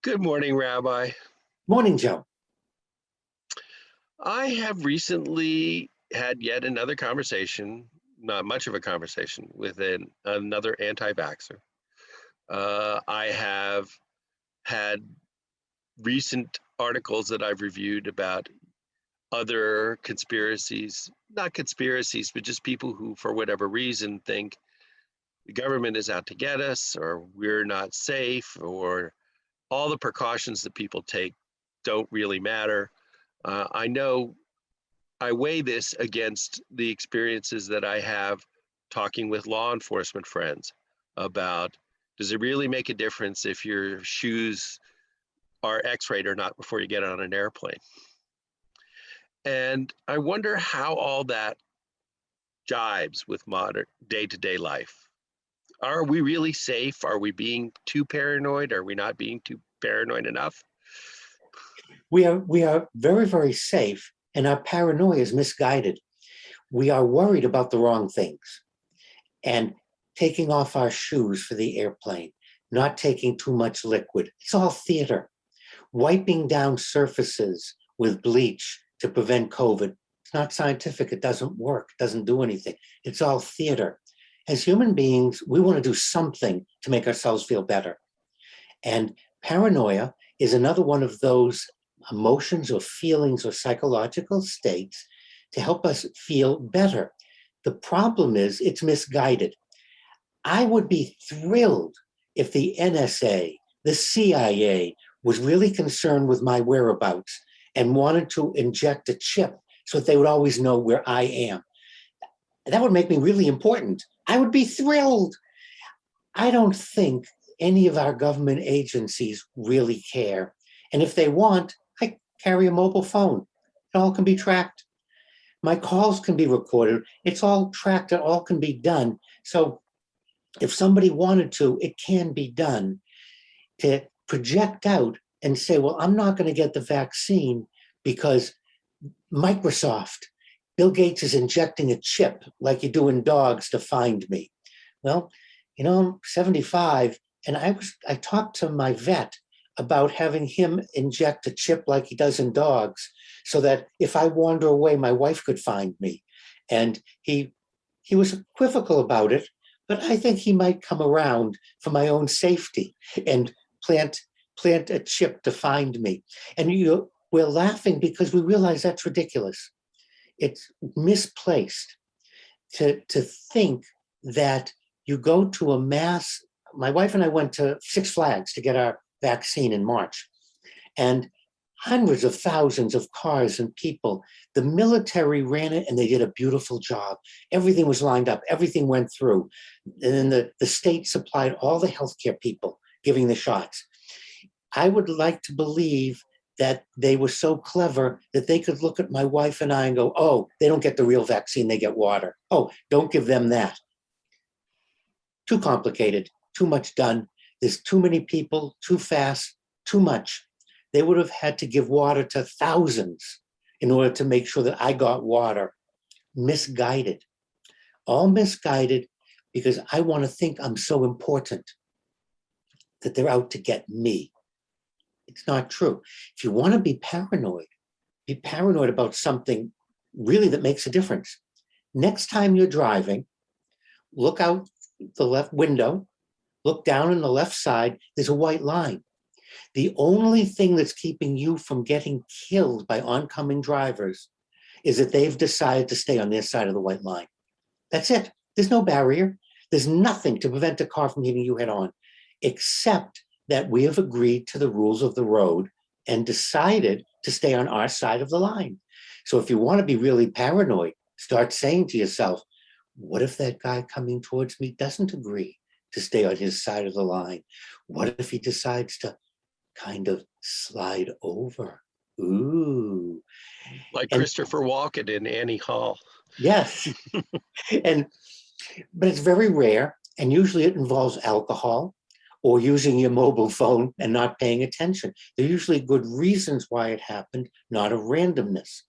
Good morning, Rabbi. Morning, Joe. I have recently had yet another conversation, not much of a conversation, with another anti-vaxxer. I have had recent articles that I've reviewed about other conspiracies, not conspiracies, but just people who, for whatever reason, think the government is out to get us, or we're not safe, or all the precautions that people take don't really matter. I know I weigh this against the experiences that I have talking with law enforcement friends about, does it really make a difference if your shoes are x-rayed or not before you get on an airplane? And I wonder how all that jibes with modern day-to-day life. Are we really safe? Are we being too paranoid? Are we not being too paranoid enough? We are very, very safe, and our paranoia is misguided. We are worried about the wrong things. And taking off our shoes for the airplane, not taking too much liquid. It's all theater. Wiping down surfaces with bleach to prevent COVID. It's not scientific. It doesn't work. It doesn't do anything. It's all theater. As human beings, we want to do something to make ourselves feel better. And paranoia is another one of those emotions or feelings or psychological states to help us feel better. The problem is it's misguided. I would be thrilled if the NSA, the CIA, was really concerned with my whereabouts and wanted to inject a chip so that they would always know where I am. That would make me really important. I would be thrilled. I don't think any of our government agencies really care. And if they want, I carry a mobile phone. It all can be tracked. My calls can be recorded. It's all tracked. It all can be done. So if somebody wanted to, it can be done. To project out and say, well, I'm not going to get the vaccine because Microsoft, Bill Gates is injecting a chip like you do in dogs to find me. Well, I'm 75, and I talked to my vet about having him inject a chip like he does in dogs so that if I wander away, my wife could find me. And he was equivocal about it, but I think he might come around for my own safety and plant a chip to find me. And we're laughing because we realize that's ridiculous. It's misplaced to think that you go to a mass. My wife and I went to Six Flags to get our vaccine in March, and hundreds of thousands of cars and people. The military ran it and they did a beautiful job. Everything was lined up. Everything went through. And then the state supplied all the healthcare people giving the shots. I would like to believe that they were so clever that they could look at my wife and I and go, oh, they don't get the real vaccine, they get water. Oh, don't give them that. Too complicated, too much done. There's too many people, too fast, too much. They would have had to give water to thousands in order to make sure that I got water. Misguided. All misguided because I want to think I'm so important that they're out to get me. It's not true. If you want to be paranoid about something really that makes a difference. Next time you're driving, look out the left window, look down on the left side, there's a white line. The only thing that's keeping you from getting killed by oncoming drivers is that they've decided to stay on their side of the white line. That's it. There's no barrier. There's nothing to prevent a car from hitting you head on, except that we have agreed to the rules of the road and decided to stay on our side of the line. So if you want to be really paranoid, start saying to yourself, what if that guy coming towards me doesn't agree to stay on his side of the line? What if he decides to kind of slide over? Ooh. Like Christopher Walken in Annie Hall. Yes. But it's very rare, and usually it involves alcohol or using your mobile phone and not paying attention. There are usually good reasons why it happened, not a randomness.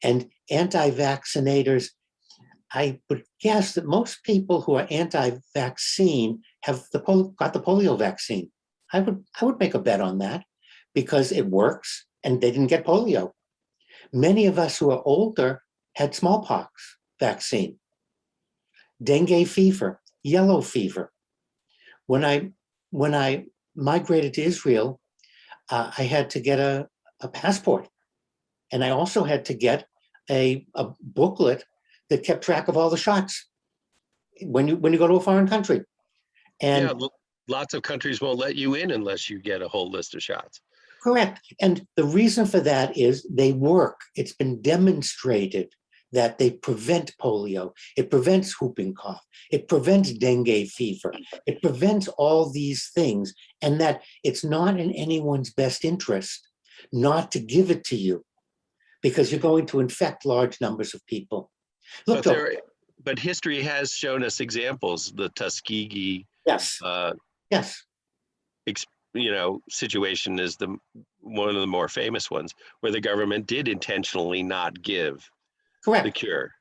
And anti-vaccinators, I would guess that most people who are anti-vaccine have got the polio vaccine. I would make a bet on that because it works and they didn't get polio. Many of us who are older had smallpox vaccine, dengue fever, yellow fever. When I migrated to Israel, I had to get a passport, and I also had to get a booklet that kept track of all the shots when you go to a foreign country. And Yeah, lots of countries won't let you in unless you get a whole list of shots. correct. And the reason for that is they work. It's been demonstrated that they prevent polio. It prevents whooping cough. It prevents dengue fever. It prevents all these things, and that it's not in anyone's best interest not to give it to you because you're going to infect large numbers of people. Look, But history has shown us examples. The Tuskegee yes, yes, situation is one of the more famous ones where the government did intentionally not give correct. the cure.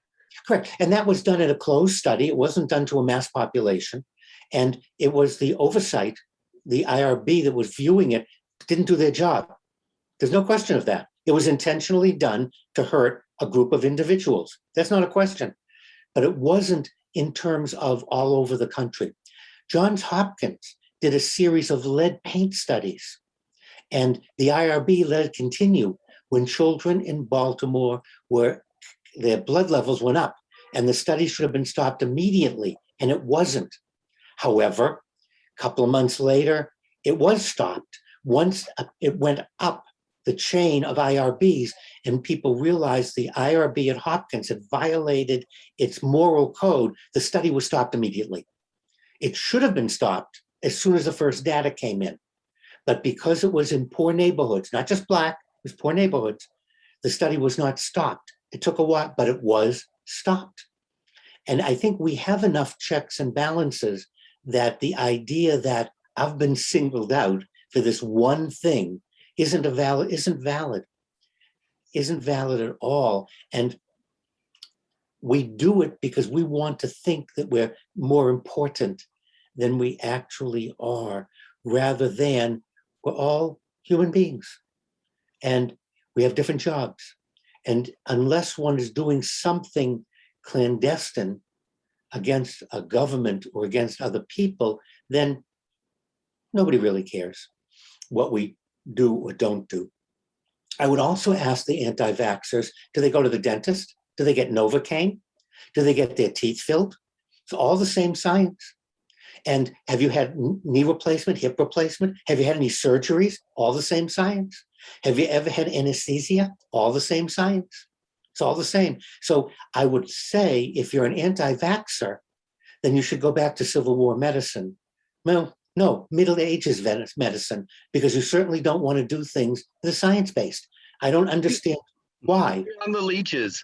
Correct. And that was done in a closed study. It wasn't done to a mass population. And it was the oversight, the IRB that was viewing it, didn't do their job. There's no question of that. It was intentionally done to hurt a group of individuals. That's not a question. But it wasn't in terms of all over the country. Johns Hopkins did a series of lead paint studies, and the IRB let it continue when children in Baltimore their blood levels went up, and the study should have been stopped immediately, and it wasn't. However, a couple of months later, it was stopped. Once it went up the chain of IRBs, and people realized the IRB at Hopkins had violated its moral code, the study was stopped immediately. It should have been stopped as soon as the first data came in. But because it was in poor neighborhoods, not just Black, it was poor neighborhoods, the study was not stopped. It took a while, but it was stopped. And I think we have enough checks and balances that the idea that I've been singled out for this one thing isn't valid at all. And we do it because we want to think that we're more important than we actually are, rather than we're all human beings and we have different jobs. And unless one is doing something clandestine against a government or against other people, then nobody really cares what we do or don't do. I would also ask the anti-vaxxers, do they go to the dentist? Do they get Novocaine? Do they get their teeth filled? It's all the same science. And have you had knee replacement, hip replacement? Have you had any surgeries? All the same science. Have you ever had anesthesia? All the same science. It's all the same. So I would say if you're an anti-vaxxer, then you should go back to Civil War medicine. Well, no, Middle Ages medicine, because you certainly don't want to do things that are science-based. I don't understand why. You're on the leeches.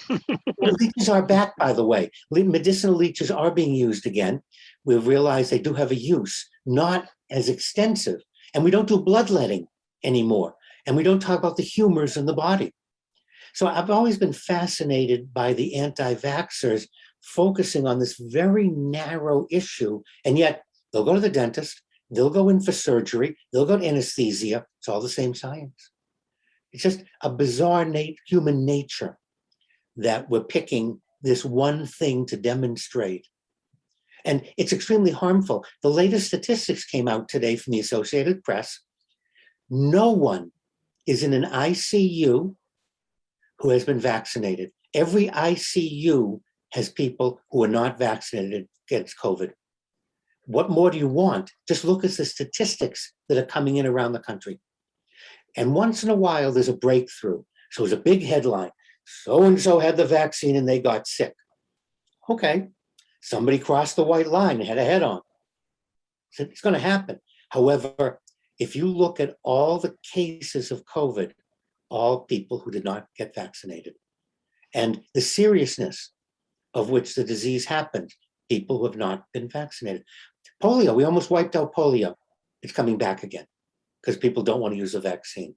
Well, leeches are back, by the way. Medicinal leeches are being used again. We've realized they do have a use, not as extensive. And we don't do bloodletting anymore. And we don't talk about the humors in the body. So I've always been fascinated by the anti-vaxxers focusing on this very narrow issue. And yet they'll go to the dentist, they'll go in for surgery, they'll go to anesthesia. It's all the same science. It's just a bizarre human nature that we're picking this one thing to demonstrate. And it's extremely harmful. The latest statistics came out today from the Associated Press. No one is in an ICU who has been vaccinated. Every ICU has people who are not vaccinated against COVID. What more do you want? Just look at the statistics that are coming in around the country. And once in a while, there's a breakthrough. So it's a big headline. So-and-so had the vaccine and they got sick. Okay, somebody crossed the white line and had a head-on. So it's going to happen. However, if you look at all the cases of COVID, all people who did not get vaccinated, and the seriousness of which the disease happened, people who have not been vaccinated. Polio, we almost wiped out polio. It's coming back again because people don't want to use a vaccine.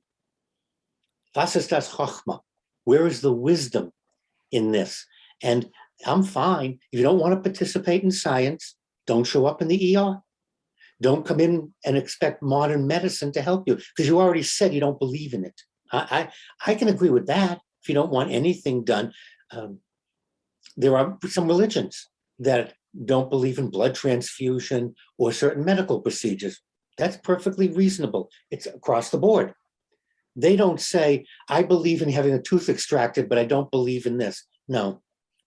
Was ist das Chochma? Where is the wisdom in this? And I'm fine. If you don't want to participate in science, don't show up in the ER. Don't come in and expect modern medicine to help you because you already said you don't believe in it. I can agree with that. If you don't want anything done, there are some religions that don't believe in blood transfusion or certain medical procedures. That's perfectly reasonable. It's across the board. They don't say, I believe in having a tooth extracted, but I don't believe in this. No,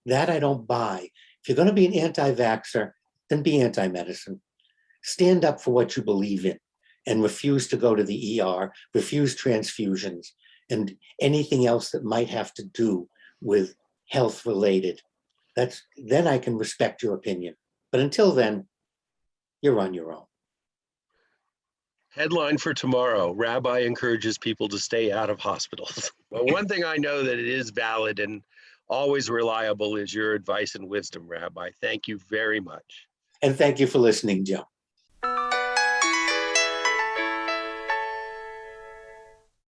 that I don't buy. If you're going to be an anti-vaxxer, then be anti-medicine. Stand up for what you believe in and refuse to go to the ER, refuse transfusions, and anything else that might have to do with health related. Then I can respect your opinion. But until then, you're on your own. Headline for tomorrow: Rabbi encourages people to stay out of hospitals. Well, one thing I know that it is valid and always reliable is your advice and wisdom, Rabbi. Thank you very much. And thank you for listening, Joe.